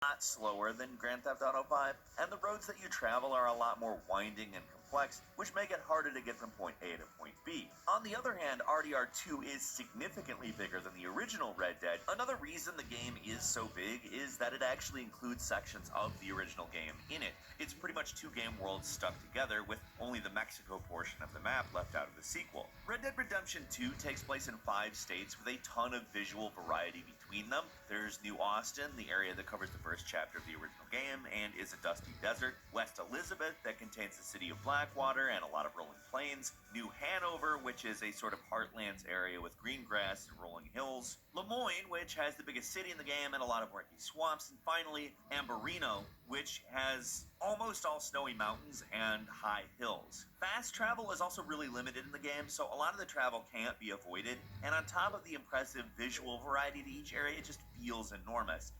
lot slower than Grand Theft Auto 5, and the roads that you travel are a lot more winding and complex, which make it harder to get from point A to point B. On the other hand, RDR2 is significantly bigger than the original Red Dead. Another reason the game is so big is that it actually includes sections of the original game in it. It's pretty much two game worlds stuck together, with only the Mexico portion of the map left out of the sequel. Red Dead Redemption 2 takes place in 5 states with a ton of visual variety between them. There's New Austin, the area that covers the first chapter of the original game and is a dusty desert. West Elizabeth, that contains the city of Blackwater and a lot of rolling plains. New Hanover, which is a sort of heartlands area with green grass and rolling hills. Lemoyne, which has the biggest city in the game and a lot of murky swamps. And finally, Ambarino, which has almost all snowy mountains and high hills. Fast travel is also really limited in the game, so a lot of the travel can't be avoided, and on top of the impressive visual variety to each area, it just feels enormous.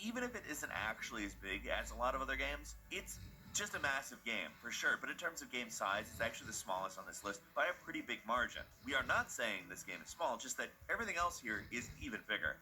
Even if it isn't actually as big as a lot of other games, it's just a massive game, for sure, but in terms of game size, it's actually the smallest on this list by a pretty big margin. We are not saying this game is small, just that everything else here is even bigger.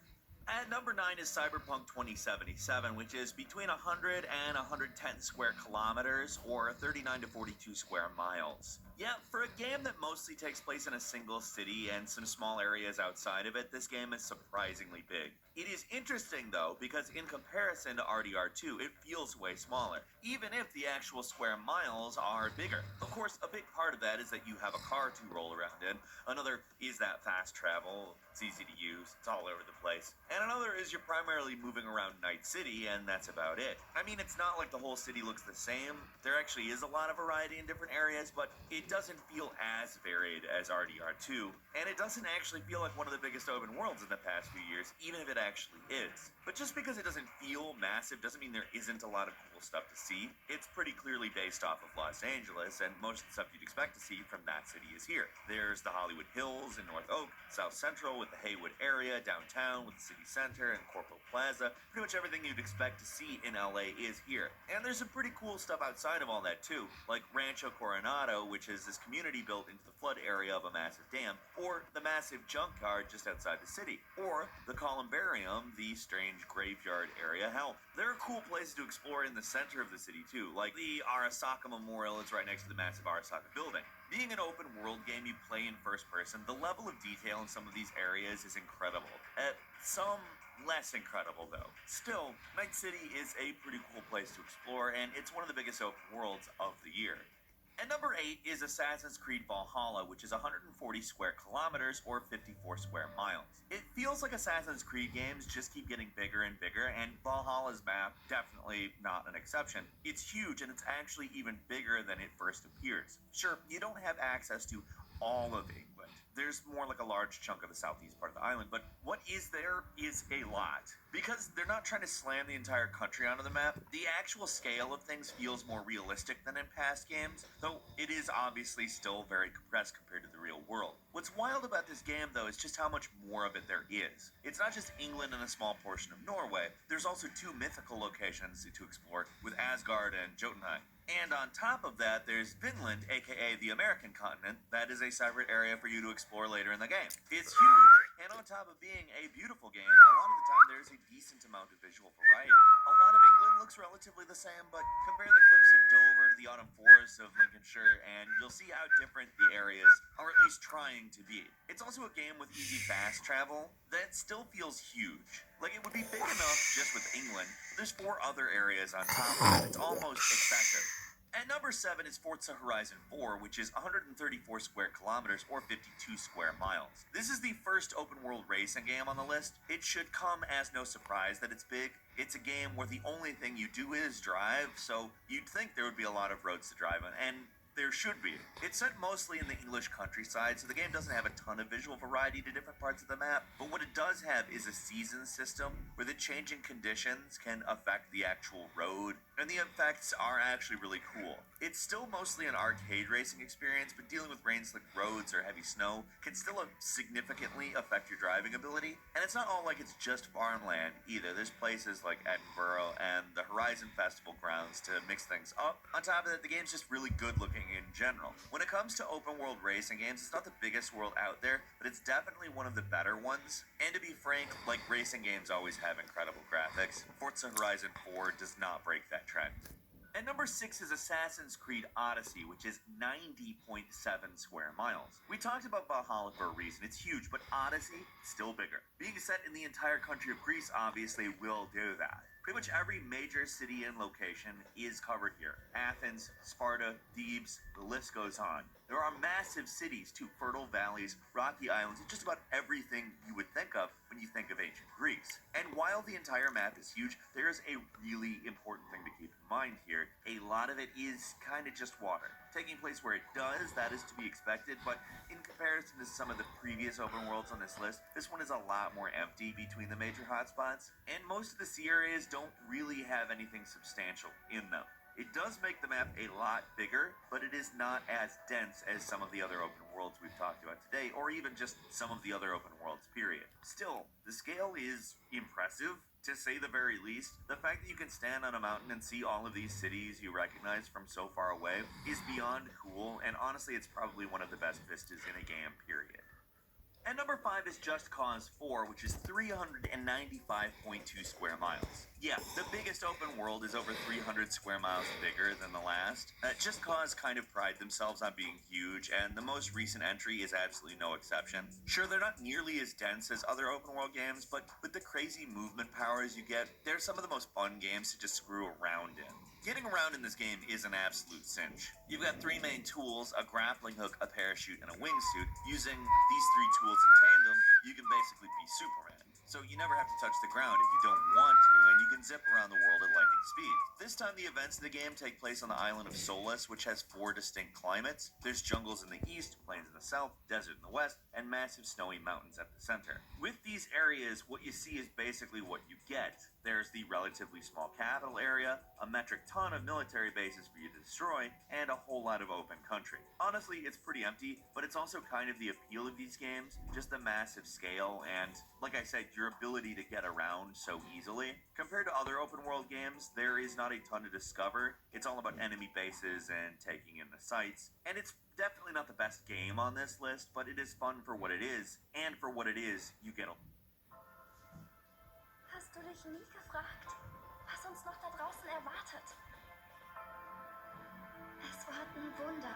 At number 9 is Cyberpunk 2077, which is between 100 and 110 square kilometers, or 39 to 42 square miles. Yeah, for a game that mostly takes place in a single city and some small areas outside of it, this game is surprisingly big. It is interesting, though, because in comparison to RDR2, it feels way smaller, even if the actual square miles are bigger. Of course, a big part of that is that you have a car to roll around in. Another is that fast travel. It's easy to use. It's all over the place. And another is you're primarily moving around Night City, and that's about it. I mean, it's not like the whole city looks the same. There actually is a lot of variety in different areas, but it doesn't feel as varied as RDR2, and it doesn't actually feel like one of the biggest open worlds in the past few years, even if it actually is. But just because it doesn't feel massive doesn't mean there isn't a lot of cool stuff to see. It's pretty clearly based off of Los Angeles, and most of the stuff you'd expect to see from that city is here. There's the Hollywood Hills in North Oak, South Central with the Haywood area, downtown with the city center and Corpo Plaza. Pretty much everything you'd expect to see in LA is here. And there's some pretty cool stuff outside of all that too, like Rancho Coronado, which is this community built into the flood area of a massive dam, or the massive junkyard just outside the city, or the Columbarium, the strange graveyard area. Hell, there are cool places to explore in the center of the city too, like the Arasaka Memorial is right next to the massive Arasaka building. Being an open world game you play in first person, the level of detail in some of these areas is incredible. Some less incredible though. Still, Night City is a pretty cool place to explore, and it's one of the biggest open worlds of the year. And number 8 is Assassin's Creed Valhalla, which is 140 square kilometers or 54 square miles. It feels like Assassin's Creed games just keep getting bigger and bigger, and Valhalla's map definitely not an exception. It's huge, and it's actually even bigger than it first appears. Sure, you don't have access to all of England. There's more like a large chunk of the southeast part of the island, but what is there is a lot. Because they're not trying to slam the entire country onto the map, the actual scale of things feels more realistic than in past games, though it is obviously still very compressed compared to the real world. What's wild about this game, though, is just how much more of it there is. It's not just England and a small portion of Norway, there's also 2 mythical locations to explore, with Asgard and Jotunheim. And on top of that, there's Vinland, aka the American continent. That is a separate area for you to explore later in the game. It's huge, and on top of being a beautiful game, a lot of the time there's a decent amount of visual variety. A lot of England looks relatively the same, but compare the cliffs of Dover to the autumn forests of Lincolnshire, and you'll see how different the areas are at least trying to be. It's also a game with easy fast travel that still feels huge. Like, it would be big enough just with England, but there's 4 other areas on top of it. It's almost excessive. At number 7 is Forza Horizon 4, which is 134 square kilometers or 52 square miles. This is the first open world racing game on the list. It should come as no surprise that it's big. It's a game where the only thing you do is drive, so you'd think there would be a lot of roads to drive on, and there should be. It's set mostly in the English countryside, so the game doesn't have a ton of visual variety to different parts of the map, but what it does have is a season system where the changing conditions can affect the actual road, and the effects are actually really cool. It's still mostly an arcade racing experience, but dealing with rain-slicked roads or heavy snow can still significantly affect your driving ability, and it's not all like it's just farmland either. There's places like Edinburgh and the Horizon Festival grounds to mix things up. On top of that, the game's just really good looking racing in general. When it comes to open world racing games, it's not the biggest world out there, but it's definitely one of the better ones. And to be frank, like racing games always have incredible graphics. Forza Horizon 4 does not break that trend. And number 6 is Assassin's Creed Odyssey, which is 90.7 square miles. We talked about Valhalla for a reason. It's huge, but Odyssey, still bigger. Being set in the entire country of Greece obviously will do that. Pretty much every major city and location is covered here. Athens, Sparta, Thebes, the list goes on. There are massive cities too, fertile valleys, rocky islands, and just about everything you would think of when you think of ancient Greece. And while the entire map is huge, there is a really important thing to keep in mind here. A lot of it is kind of just water. Taking place where it does, that is to be expected, but in comparison to some of the previous open worlds on this list, this one is a lot more empty between the major hotspots, and most of the sea areas don't really have anything substantial in them. It does make the map a lot bigger, but it is not as dense as some of the other open worlds we've talked about today, or even just some of the other open worlds, period. Still, the scale is impressive, to say the very least. The fact that you can stand on a mountain and see all of these cities you recognize from so far away is beyond cool, and honestly, it's probably one of the best vistas in a game, period. And number 5 is Just Cause 4, which is 395.2 square miles. Yeah, the biggest open world is over 300 square miles bigger than the last. Just Cause kind of pride themselves on being huge, and the most recent entry is absolutely no exception. Sure, they're not nearly as dense as other open world games, but with the crazy movement powers you get, they're some of the most fun games to just screw around in. Getting around in this game is an absolute cinch. You've got 3 main tools, a grappling hook, a parachute, and a wingsuit. Using these 3 tools in tandem, you can basically be Superman. So you never have to touch the ground if you don't want to, and you can zip around the world at lightning speed. This time the events of the game take place on the island of Solus, which has 4 distinct climates. There's jungles in the east, plains in the south, desert in the west, and massive snowy mountains at the center. With these areas, what you see is basically what you get. There's the relatively small capital area, a metric ton of military bases for you to destroy, and a whole lot of open country. Honestly, it's pretty empty, but it's also kind of the appeal of these games, just the massive scale and, like I said, your ability to get around so easily. Compared to other open world games, there is not a ton to discover. It's all about enemy bases and taking in the sights, and it's definitely not the best game on this list, but it is fun for what it is, and for what it is, you get a... Hast du dich nie gefragt, was uns noch da draußen erwartet? Es warten Wunder.